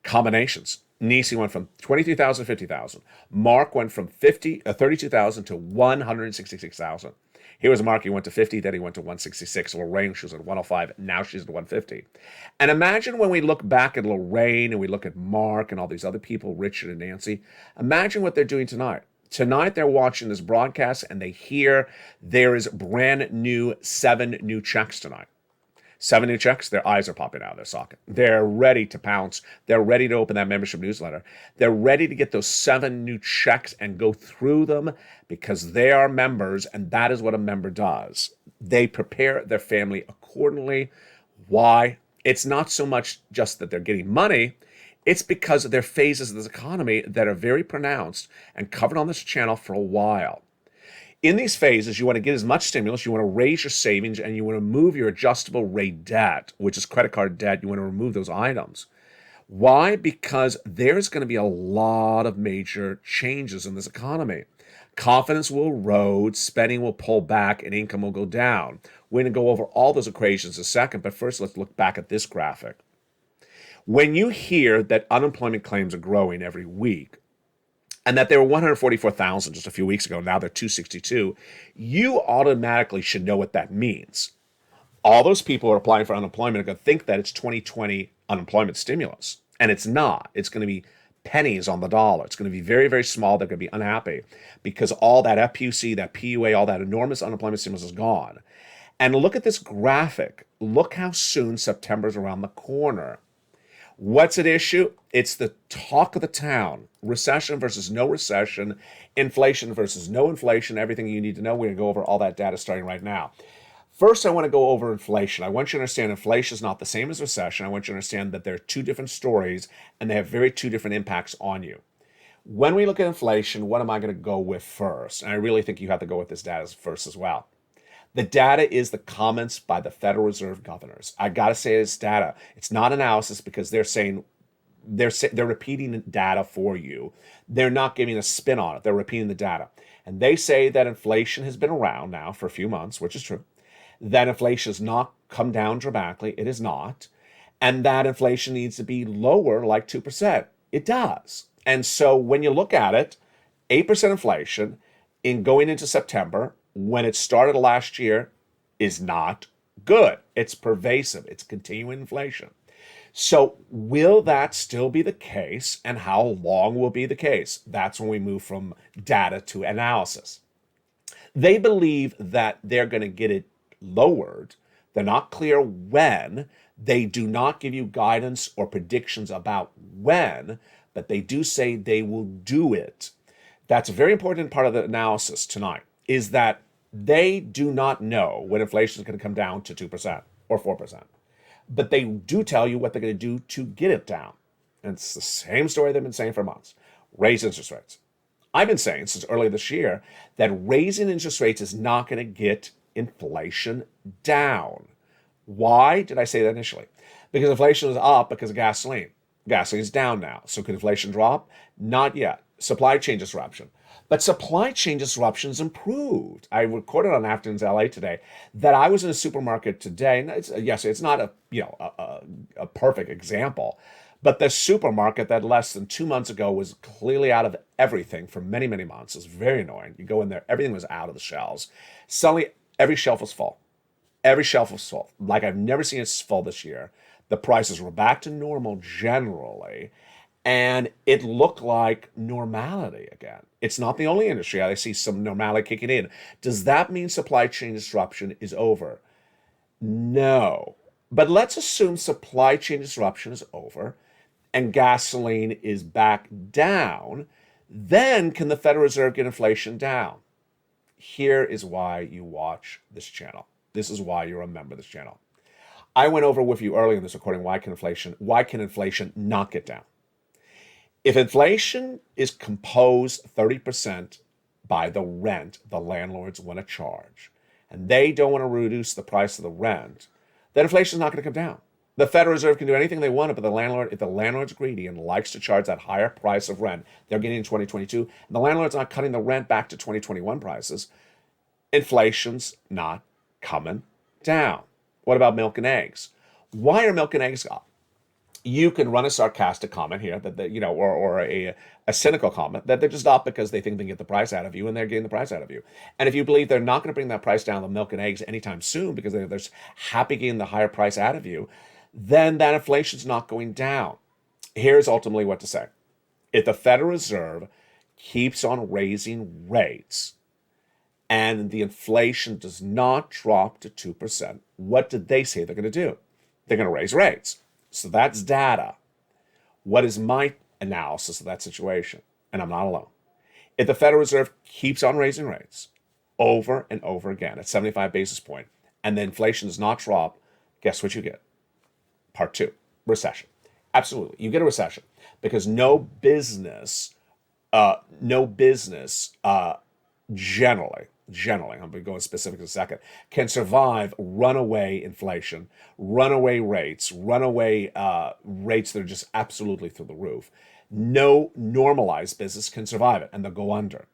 Combinations. Nisi went from $23,000 to $50,000. Mark went from $32,000 to $166,000. Here was Mark. He went to 50, then he went to 166. Lorraine, she was at 105. Now she's at 150. And imagine when we look back at Lorraine and we look at Mark and all these other people, Richard and Nancy. Imagine what they're doing tonight. Tonight, they're watching this broadcast and they hear there is brand new 7 new checks tonight. 7 new checks, their eyes are popping out of their socket. They're ready to pounce. They're ready to open that membership newsletter. They're ready to get those 7 new checks and go through them because they are members, and that is what a member does. They prepare their family accordingly. Why? It's not so much just that they're getting money. It's because there are phases of this economy that are very pronounced and covered on this channel for a while. In these phases, you want to get as much stimulus, you want to raise your savings, and you want to move your adjustable rate debt, which is credit card debt. You want to remove those items. Why? Because there's going to be a lot of major changes in this economy. Confidence will erode, spending will pull back, and income will go down. We're going to go over all those equations in a second, but first let's look back at this graphic. When you hear that unemployment claims are growing every week, and that they were 144,000 just a few weeks ago. Now they're 262. You automatically should know what that means. All those people who are applying for unemployment are going to think that it's 2020 unemployment stimulus, and it's not. It's going to be pennies on the dollar. It's going to be very, very small. They're going to be unhappy because all that FPUC, that PUA, all that enormous unemployment stimulus is gone. And look at this graphic. Look how soon September's around the corner. What's at issue? It's the talk of the town. Recession versus no recession, inflation versus no inflation, everything you need to know. We're going to go over all that data starting right now. First, I want to go over inflation. I want you to understand inflation is not the same as recession. I want you to understand that there are two different stories and they have two different impacts on you. When we look at inflation, what am I going to go with first? And I really think you have to go with this data first as well. The data is the comments by the Federal Reserve governors. I got to say it's data. It's not analysis because they're repeating data for you. They're not giving a spin on it. They're repeating the data. And they say that inflation has been around now for a few months, which is true. That inflation has not come down dramatically. It is not. And that inflation needs to be lower, like 2%. It does. And so when you look at it, 8% inflation in going into September, when it started last year, is not good. It's pervasive. It's continuing inflation. So will that still be the case, and how long will be the case? That's when we move from data to analysis. They believe that they're going to get it lowered. They're not clear when. They do not give you guidance or predictions about when, but they do say they will do it. That's a very important part of the analysis tonight, is that they do not know when inflation is going to come down to 2% or 4. But they do tell you what they're going to do to get it down. And it's the same story they've been saying for months. Raise interest rates. I've been saying since early this year that raising interest rates is not going to get inflation down. Why did I say that initially? Because inflation was up because of gasoline. Gasoline is down now. So could inflation drop? Not yet. Supply chain disruption. But supply chain disruptions improved. I recorded on Afternoons LA today that I was in a supermarket today. And it's not a perfect example, but the supermarket that less than 2 months ago was clearly out of everything for many, many months. It was very annoying. You go in there, everything was out of the shelves. Suddenly, every shelf was full. Every shelf was full. Like I've never seen it full this year. The prices were back to normal generally. And it looked like normality again. It's not the only industry. I see some normality kicking in. Does that mean supply chain disruption is over? No. But let's assume supply chain disruption is over and gasoline is back down. Then can the Federal Reserve get inflation down? Here is why you watch this channel. This is why you're a member of this channel. I went over with you earlier in this recording, why can inflation not get down? If inflation is composed 30% by the rent the landlords want to charge, and they don't want to reduce the price of the rent, then inflation is not going to come down. The Federal Reserve can do anything they want, but if the landlord's greedy and likes to charge that higher price of rent they're getting in 2022, and the landlord's not cutting the rent back to 2021 prices, inflation's not coming down. What about milk and eggs? Why are milk and eggs up? You can run a sarcastic comment here or a cynical comment that they're just up because they think they can get the price out of you, and they're getting the price out of you. And if you believe they're not going to bring that price down on milk and eggs anytime soon because they're happy getting the higher price out of you, then that inflation's not going down. Here's ultimately what to say. If the Federal Reserve keeps on raising rates and the inflation does not drop to 2%, what did they say they're going to do? They're going to raise rates. So that's data. What is my analysis of that situation? And I'm not alone. If the Federal Reserve keeps on raising rates over and over again at 75 basis points, and the inflation does not drop, guess what you get? Part 2, recession. Absolutely. You get a recession because no business generally, I'm going to go specific in a second, can survive runaway inflation, runaway rates that are just absolutely through the roof. No normalized business can survive it, and they'll go under.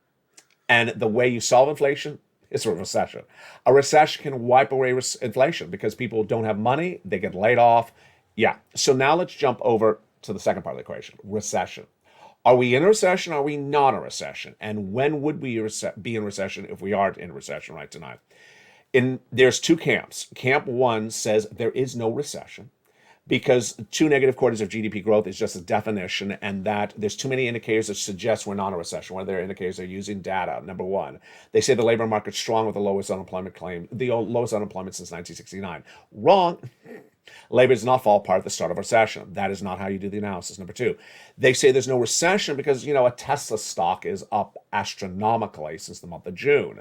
And the way you solve inflation is a recession. A recession can wipe away inflation because people don't have money, they get laid off. Yeah. So now let's jump over to the second part of the equation, recession. Are we in a recession? Are we not in a recession? And when would we be in recession if we aren't in recession right tonight? There's two camps. Camp one says there is no recession because 2 negative quarters of GDP growth is just a definition, and that there's too many indicators that suggest we're not in a recession. One of their indicators, they're using data. Number one, they say the labor market's strong with the lowest unemployment since 1969. Wrong. Labor does not fall apart at the start of a recession. That is not how you do the analysis. Number two, they say there's no recession because, a Tesla stock is up astronomically since the month of June.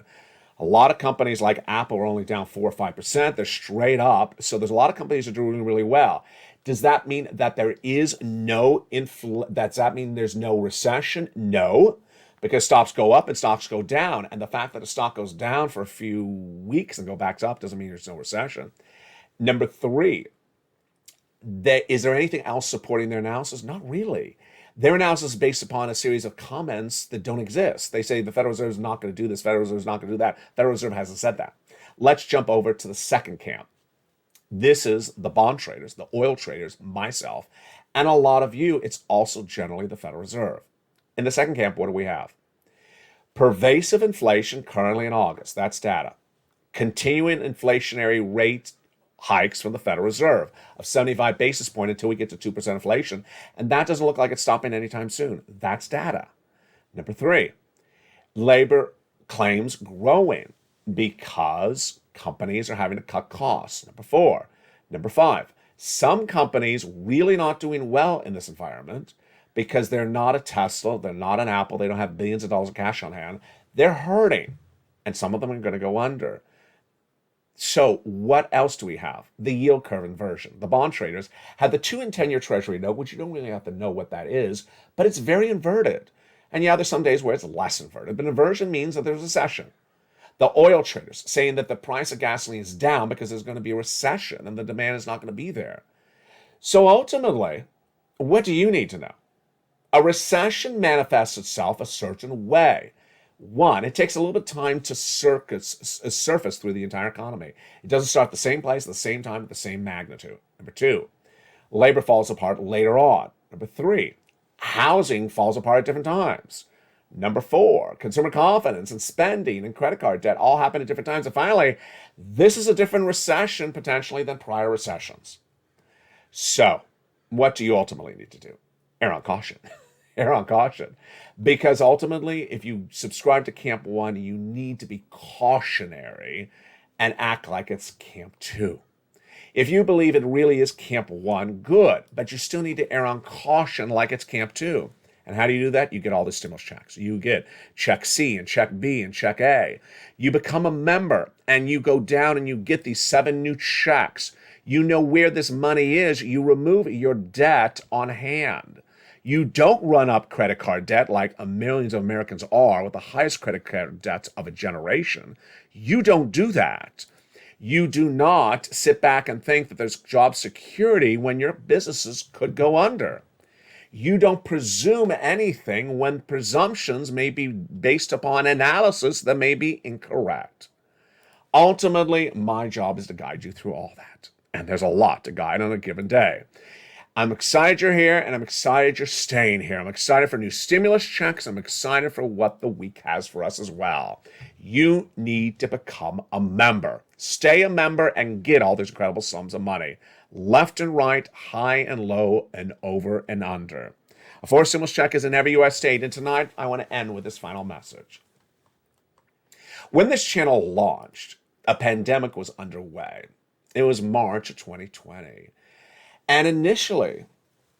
A lot of companies like Apple are only down 4 or 5%. They're straight up. So there's a lot of companies that are doing really well. Does that mean that there is no does that mean there's no recession? No, because stocks go up and stocks go down. And the fact that a stock goes down for a few weeks and go back up doesn't mean there's no recession. Number three, is there anything else supporting their analysis? Not really. Their analysis is based upon a series of comments that don't exist. They say the Federal Reserve is not going to do this, Federal Reserve is not going to do that. Federal Reserve hasn't said that. Let's jump over to the second camp. This is the bond traders, the oil traders, myself, and a lot of you. It's also generally the Federal Reserve. In the second camp, what do we have? Pervasive inflation currently in August. That's data. Continuing inflationary rate hikes from the Federal Reserve of 75 basis points until we get to 2% inflation. And that doesn't look like it's stopping anytime soon. That's data. Number three, labor claims growing because companies are having to cut costs. Number four. Number five, some companies really not doing well in this environment because they're not a Tesla, they're not an Apple, they don't have billions of dollars of cash on hand. They're hurting, and some of them are going to go under. So what else do we have? The yield curve inversion. The bond traders have the 2 and 10-year Treasury note, which you don't really have to know what that is, but it's very inverted. And yeah, there's some days where it's less inverted, but inversion means that there's a recession. The oil traders saying that the price of gasoline is down because there's going to be a recession and the demand is not going to be there. So ultimately, what do you need to know? A recession manifests itself a certain way. One, it takes a little bit of time to surface through the entire economy. It doesn't start at the same place, at the same time, at the same magnitude. Number two, labor falls apart later on. Number three, housing falls apart at different times. Number four, consumer confidence and spending and credit card debt all happen at different times. And finally, this is a different recession potentially than prior recessions. So, what do you ultimately need to do? Err on caution. Err on caution. Because ultimately, if you subscribe to Camp 1, you need to be cautionary and act like it's Camp 2. If you believe it really is Camp 1, good. But you still need to err on caution like it's Camp 2. And how do you do that? You get all the stimulus checks. You get check C and check B and check A. You become a member and you go down and you get these 7 new checks. You know where this money is. You remove your debt on hand. You don't run up credit card debt like millions of Americans are with the highest credit card debts of a generation. You don't do that. You do not sit back and think that there's job security when your businesses could go under. You don't presume anything when presumptions may be based upon analysis that may be incorrect. Ultimately, my job is to guide you through all that. And there's a lot to guide on a given day. I'm excited you're here, and I'm excited you're staying here. I'm excited for new stimulus checks. I'm excited for what the week has for us as well. You need to become a member. Stay a member and get all these incredible sums of money. Left and right, high and low, and over and under. A forced stimulus check is in every U.S. state, and tonight I want to end with this final message. When this channel launched, a pandemic was underway. It was March of 2020. And initially,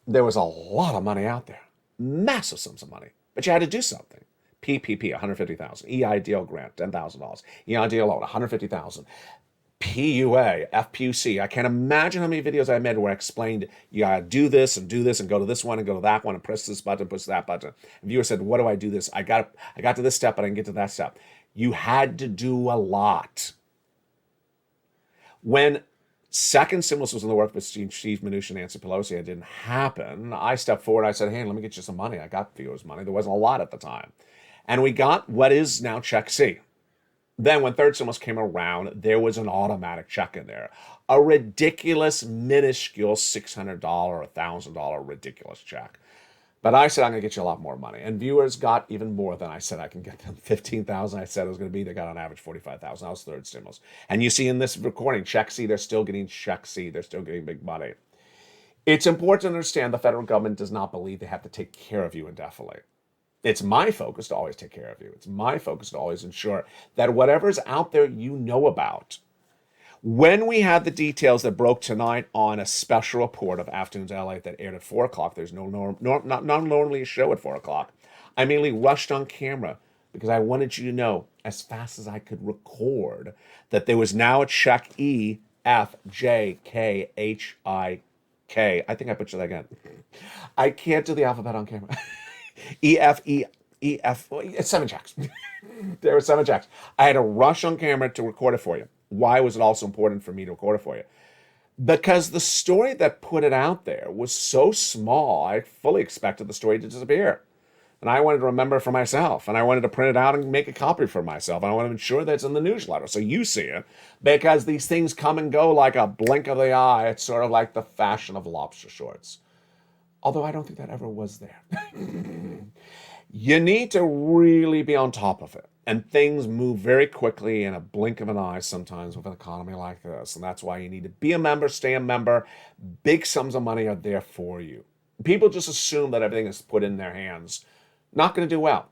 there was a lot of money out there, massive sums of money, but you had to do something. PPP, $150,000. EIDL grant, $10,000. EIDL loan, $150,000. PUA, FPUC. I can't imagine how many videos I made where I explained you gotta do this and go to this one and go to that one and press this button, push that button. And viewer said, what do I do this? I got to this step, but I didn't get to that step. You had to do a lot. When second stimulus was in the work with Steve Mnuchin and Nancy Pelosi, it didn't happen. I stepped forward. I said, hey, let me get you some money. I got viewers' money. There wasn't a lot at the time. And we got what is now Check C. Then when third stimulus came around, there was an automatic check in there. A ridiculous, minuscule $600 or $1,000 ridiculous check. But I said I'm going to get you a lot more money. And viewers got even more than I said I can get them. 15,000 I said it was going to be. They got on average 45,000. That was third stimulus. And you see in this recording, check C, they're still getting check C. They're still getting big money. It's important to understand the federal government does not believe they have to take care of you indefinitely. It's my focus to always take care of you. It's my focus to always ensure that whatever's out there you know about. When we had the details that broke tonight on a special report of Afternoons LA that aired at 4 o'clock, there's not normally a show at 4 o'clock. I mainly rushed on camera because I wanted you to know as fast as I could record that there was now a check E, F, J, K, H, I, K. I think I butchered that again. I can't do the alphabet on camera. E, F, it's 7 checks. There were 7 checks. I had to rush on camera to record it for you. Why was it also important for me to record it for you? Because the story that put it out there was so small, I fully expected the story to disappear. And I wanted to remember it for myself. And I wanted to print it out and make a copy for myself. And I want to ensure that it's in the newsletter so you see it. Because these things come and go like a blink of the eye. It's sort of like the fashion of lobster shorts. Although I don't think that ever was there. You need to really be on top of it. And things move very quickly in a blink of an eye sometimes with an economy like this. And that's why you need to be a member, stay a member. Big sums of money are there for you. People just assume that everything is put in their hands. Not going to do well.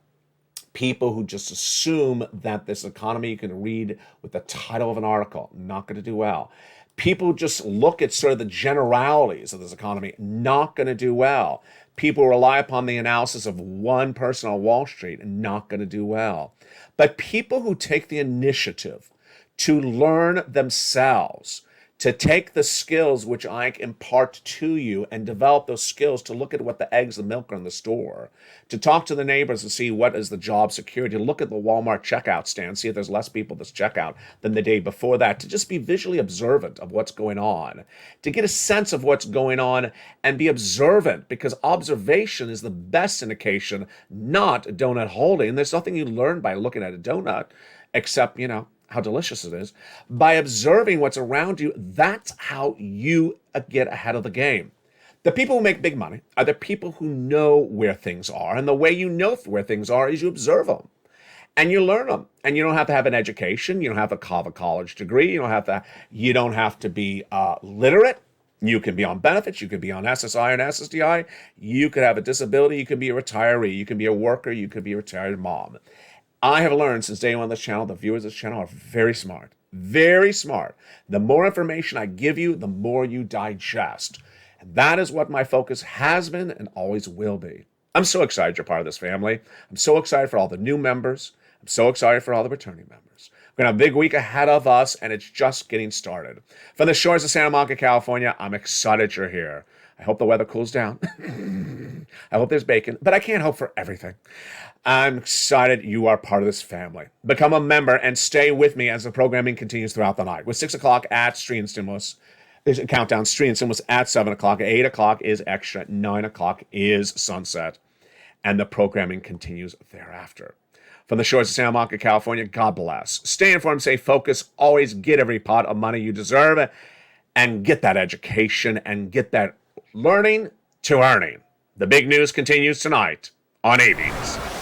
People who just assume that this economy you can read with the title of an article, not going to do well. People just look at sort of the generalities of this economy, not going to do well. People rely upon the analysis of one person on Wall Street, not going to do well. But people who take the initiative to learn themselves, to take the skills which I impart to you and develop those skills to look at what the eggs and milk are in the store, to talk to the neighbors and see what is the job security, to look at the Walmart checkout stand, see if there's less people at this checkout than the day before that, to just be visually observant of what's going on, to get a sense of what's going on and be observant, because observation is the best indication, not donut holding. There's nothing you learn by looking at a donut except, how delicious it is. By observing what's around you, that's how you get ahead of the game. The people who make big money are the people who know where things are. And the way you know where things are is you observe them. And you learn them. And you don't have to have an education. You don't have to have a college degree. You don't have to be literate. You can be on benefits. You could be on SSI and SSDI. You could have a disability. You could be a retiree. You could be a worker. You could be a retired mom. I have learned since day one on this channel, the viewers of this channel are very smart. Very smart. The more information I give you, the more you digest. And that is what my focus has been and always will be. I'm so excited you're part of this family. I'm so excited for all the new members. I'm so excited for all the returning members. We're going to have a big week ahead of us, and it's just getting started. From the shores of Santa Monica, California, I'm excited you're here. I hope the weather cools down. I hope there's bacon, but I can't hope for everything. I'm excited you are part of this family. Become a member and stay with me as the programming continues throughout the night. With 6 o'clock at Stream Stimulus, there's a countdown. Stream Stimulus at 7 o'clock. 8 o'clock is Extra. 9 o'clock is Sunset. And the programming continues thereafter. From the shores of Santa Monica, California, God bless. Stay informed, stay focused. Always get every pot of money you deserve. And get that education and get that learning to earning. The big news continues tonight on AVs.